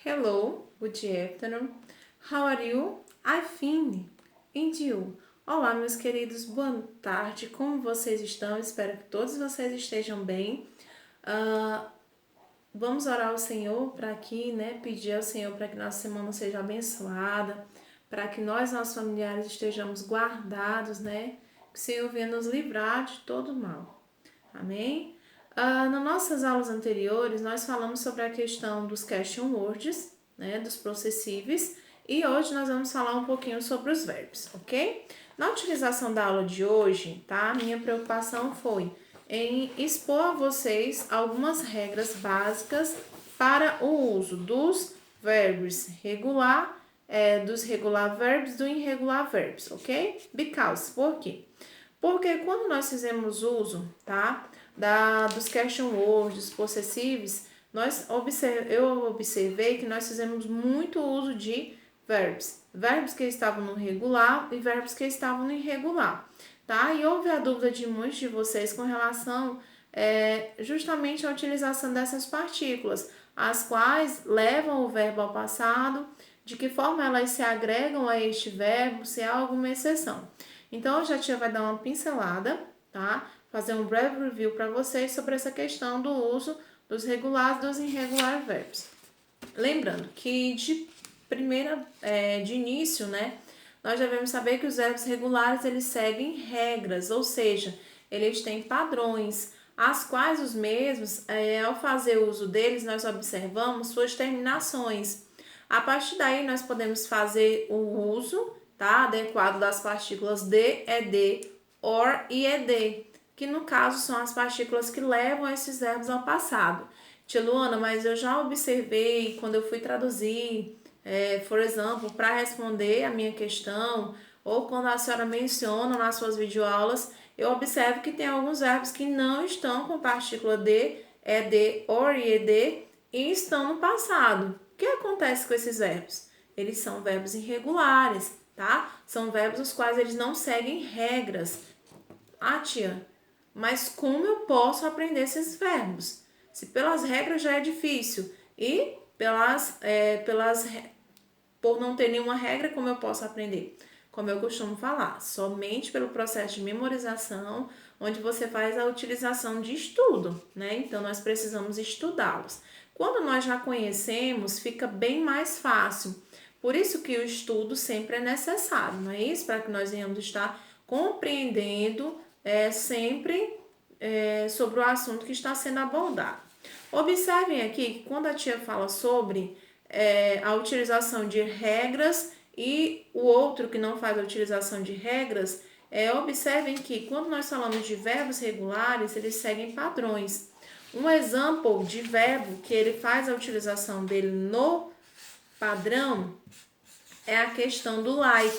Hello, good afternoon. How are you? I'm fine. And you? Olá, meus queridos, boa tarde. Como vocês estão? Espero que todos vocês estejam bem. Vamos orar ao Senhor para que, pedir ao Senhor para que nossa semana seja abençoada, para que nós, nossos familiares, estejamos guardados, Que o Senhor venha nos livrar de todo mal. Amém? Nas nossas aulas anteriores, nós falamos sobre a questão dos question words, dos possessíveis, e hoje nós vamos falar um pouquinho sobre os verbos, ok? Na utilização da aula de hoje, tá? Minha preocupação foi em expor a vocês algumas regras básicas para o uso dos verbos regular, dos regular verbs, do irregular verbs, ok? Because, por quê? Porque quando nós fizemos uso, tá? Dos question words, possessíveis, eu observei que nós fizemos muito uso de verbos. Verbos que estavam no regular e verbos que estavam no irregular, tá? E houve a dúvida de muitos de vocês com relação justamente à utilização dessas partículas, as quais levam o verbo ao passado, de que forma elas se agregam a este verbo, se há alguma exceção. Então, hoje a tia vai dar uma pincelada, tá? Fazer um breve review para vocês sobre essa questão do uso dos regulares e dos irregulares verbos. Lembrando que de início, nós devemos saber que os verbos regulares, eles seguem regras, ou seja, eles têm padrões, as quais os mesmos, ao fazer uso deles, nós observamos suas terminações. A partir daí, nós podemos fazer o uso, tá, adequado das partículas de, ed, or e ed, que no caso são as partículas que levam esses verbos ao passado. Tia Luana, mas eu já observei quando eu fui traduzir, por exemplo, para responder a minha questão, ou quando a senhora menciona nas suas videoaulas, eu observo que tem alguns verbos que não estão com partícula de, ed, or e ed e estão no passado. O que acontece com esses verbos? Eles são verbos irregulares, tá? São verbos os quais eles não seguem regras. Ah, tia, mas como eu posso aprender esses verbos? Se pelas regras já é difícil e por não ter nenhuma regra, como eu posso aprender? Como eu costumo falar, somente pelo processo de memorização, onde você faz a utilização de estudo, Então, nós precisamos estudá-los. Quando nós já conhecemos, fica bem mais fácil. Por isso que o estudo sempre é necessário, não é isso? Para que nós venhamos estar compreendendo sempre sobre o assunto que está sendo abordado. Observem aqui que quando a tia fala sobre a utilização de regras e o outro que não faz a utilização de regras, observem que quando nós falamos de verbos regulares, eles seguem padrões. Um exemplo de verbo que ele faz a utilização dele no padrão é a questão do like,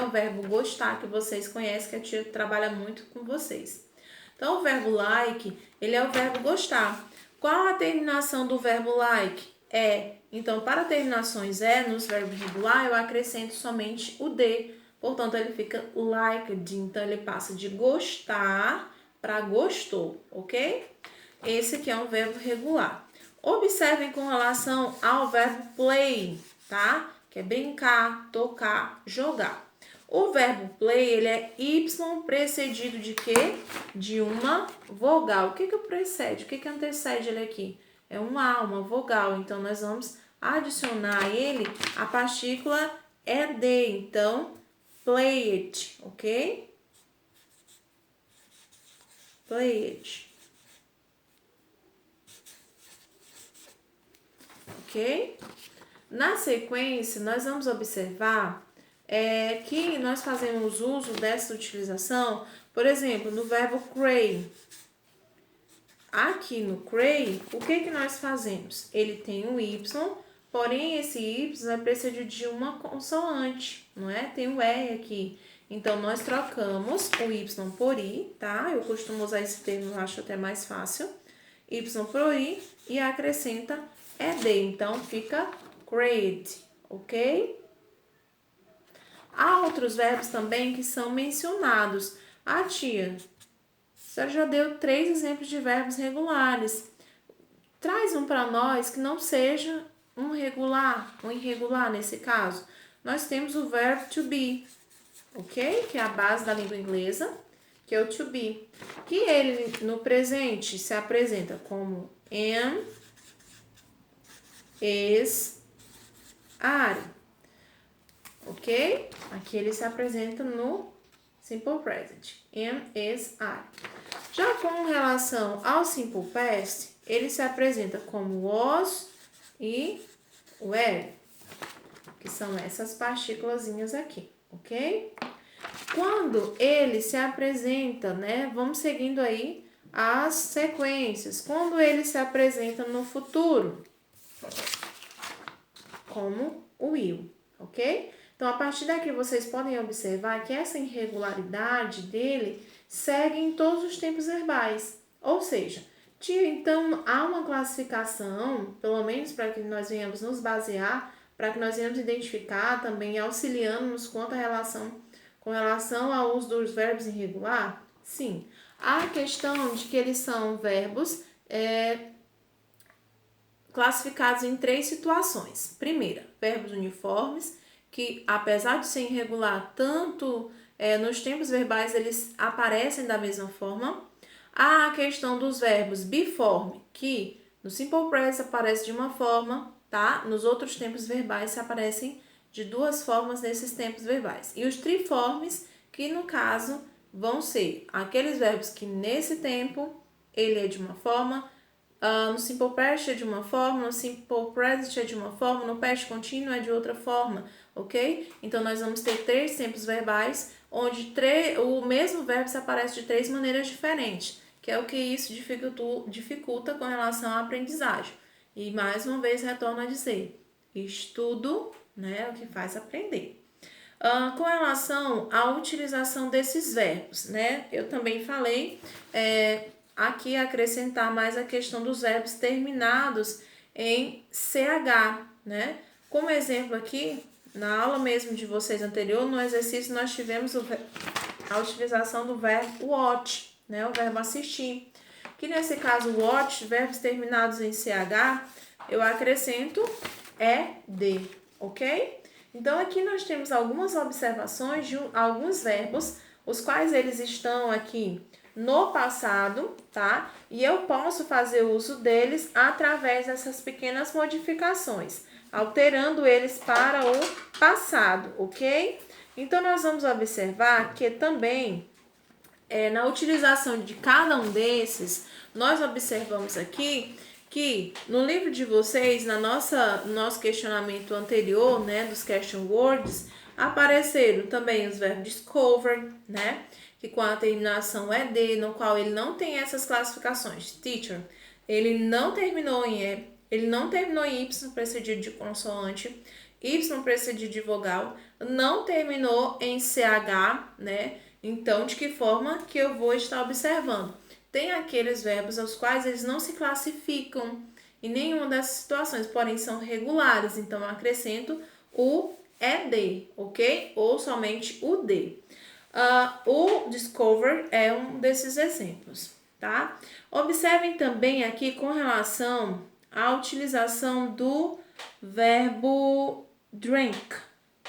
o verbo gostar, que vocês conhecem, que a tia trabalha muito com vocês. Então, o verbo like, ele é o verbo gostar. Qual a terminação do verbo like? É. Então, para terminações nos verbos regulares, eu acrescento somente o de. Portanto, ele fica liked. Então, ele passa de gostar para gostou, ok? Esse aqui é um verbo regular. Observem com relação ao verbo play, tá? Que é brincar, tocar, jogar. O verbo play, ele é Y precedido de quê? De uma vogal. O que precede? O que antecede ele aqui? É um A, uma vogal. Então, nós vamos adicionar a ele a partícula ed. Então, play it, ok? Play it. Ok? Na sequência, nós vamos observar que nós fazemos uso dessa utilização, por exemplo, no verbo cray. Aqui no cray, o que nós fazemos? Ele tem um Y, porém esse Y é precedido de uma consoante, não é? Tem o R aqui. Então, nós trocamos o Y por I, tá? Eu costumo usar esse termo, eu acho até mais fácil. Y por I e acrescenta ED. Então, fica crayed, ok? Há outros verbos também que são mencionados. Ah, tia, você já deu 3 exemplos de verbos regulares. Traz um para nós que não seja um regular, um irregular nesse caso? Nós temos o verbo to be, ok? Que é a base da língua inglesa, que é o to be. Que ele, no presente, se apresenta como am, is, are, ok? Aqui ele se apresenta no simple present, am, is, are. Já com relação ao simple past, ele se apresenta como was e were, que são essas partículazinhas aqui, ok? Quando ele se apresenta, né? Vamos seguindo aí as sequências. Quando ele se apresenta no futuro, como o will, ok? Então, a partir daqui, vocês podem observar que essa irregularidade dele segue em todos os tempos verbais. Ou seja, então, há uma classificação, pelo menos para que nós venhamos nos basear, para que nós venhamos identificar também, auxiliando-nos quanto à relação, com relação ao uso dos verbos irregular. Sim, há a questão de que eles são verbos classificados em 3 situações. Primeira, verbos uniformes, que apesar de ser irregular, tanto nos tempos verbais eles aparecem da mesma forma. Há a questão dos verbos biforme, que no simple present aparece de uma forma, tá? Nos outros tempos verbais se aparecem de 2 formas nesses tempos verbais. E os triformes, que no caso vão ser aqueles verbos que nesse tempo ele é de uma forma, no simple past é de uma forma, no simple present é de uma forma, no past contínuo é de outra forma, ok? Então, nós vamos ter 3 tempos verbais, onde o mesmo verbo se aparece de 3 maneiras diferentes, que é o que isso dificulta com relação à aprendizagem. E, mais uma vez, retorno a dizer, estudo, né, é o que faz aprender. Com relação à utilização desses verbos, né, eu também falei... aqui acrescentar mais a questão dos verbos terminados em CH, né? Como exemplo aqui, na aula mesmo de vocês anterior, no exercício nós tivemos a utilização do verbo watch, né? O verbo assistir. Que nesse caso, watch, verbos terminados em CH, eu acrescento ED, ok? Então, aqui nós temos algumas observações de alguns verbos, os quais eles estão aqui no passado, tá? E eu posso fazer uso deles através dessas pequenas modificações, alterando eles para o passado, ok? Então, nós vamos observar que também, na utilização de cada um desses, nós observamos aqui que no livro de vocês, no nosso questionamento anterior, né, dos question words, apareceram também os verbos discover, né? Que com a terminação ED, no qual ele não tem essas classificações. Teacher, ele não terminou em E, ele não terminou em Y precedido de consoante, Y precedido de vogal, não terminou em CH, né? Então, de que forma que eu vou estar observando? Tem aqueles verbos aos quais eles não se classificam em nenhuma dessas situações, porém são regulares, então eu acrescento o ED, ok? Ou somente o D. O discover é um desses exemplos, tá? Observem também aqui com relação à utilização do verbo drink,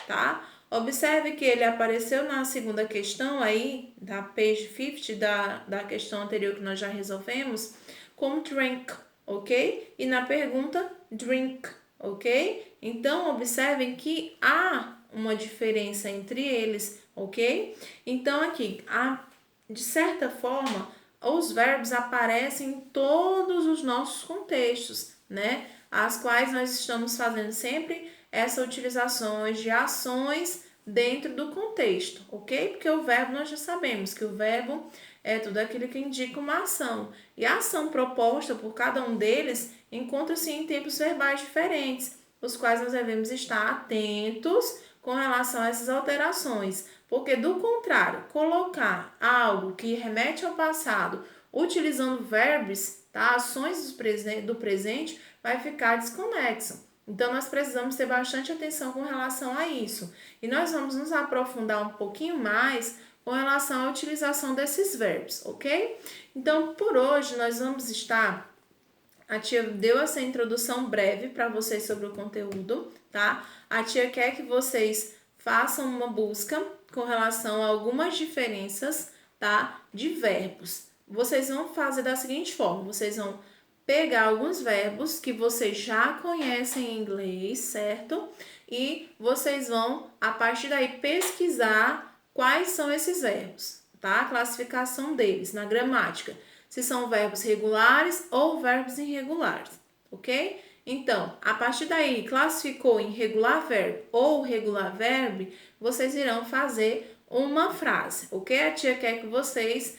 tá? Observe que ele apareceu na segunda questão aí, da page 50, da questão anterior que nós já resolvemos, como drink, ok? E na pergunta, drink, ok? Então, observem que há uma diferença entre eles, ok? Então, aqui, de certa forma, os verbos aparecem em todos os nossos contextos, né? As quais nós estamos fazendo sempre essa utilização de ações dentro do contexto, ok? Porque o verbo, nós já sabemos que o verbo é tudo aquilo que indica uma ação. E a ação proposta por cada um deles encontra-se em tempos verbais diferentes, os quais nós devemos estar atentos com relação a essas alterações. Porque, do contrário, colocar algo que remete ao passado utilizando verbos, tá? Ações do presente, vai ficar desconexo. Então, nós precisamos ter bastante atenção com relação a isso. E nós vamos nos aprofundar um pouquinho mais com relação à utilização desses verbos, ok? Então, por hoje, nós vamos estar A tia deu essa introdução breve para vocês sobre o conteúdo, tá? A tia quer que vocês façam uma busca com relação a algumas diferenças, tá? De verbos. Vocês vão fazer da seguinte forma: vocês vão pegar alguns verbos que vocês já conhecem em inglês, certo? E vocês vão, a partir daí, pesquisar quais são esses verbos, tá? A classificação deles na gramática. Se são verbos regulares ou verbos irregulares, ok? Então, a partir daí, classificou em regular verbo ou regular verbo, vocês irão fazer uma frase, ok? A tia quer que vocês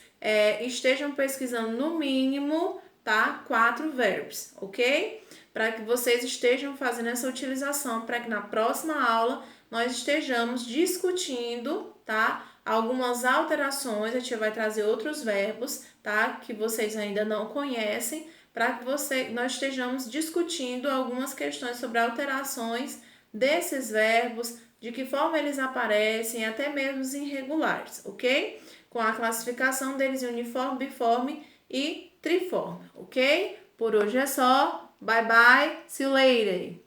estejam pesquisando no mínimo, tá? 4 verbos, ok? Para que vocês estejam fazendo essa utilização, para que na próxima aula nós estejamos discutindo, tá? Algumas alterações, a tia vai trazer outros verbos, tá? Que vocês ainda não conhecem, para que nós estejamos discutindo algumas questões sobre alterações desses verbos, de que forma eles aparecem, até mesmo os irregulares, ok? Com a classificação deles em uniforme, biforme e triforme, ok? Por hoje é só. Bye bye. See you later.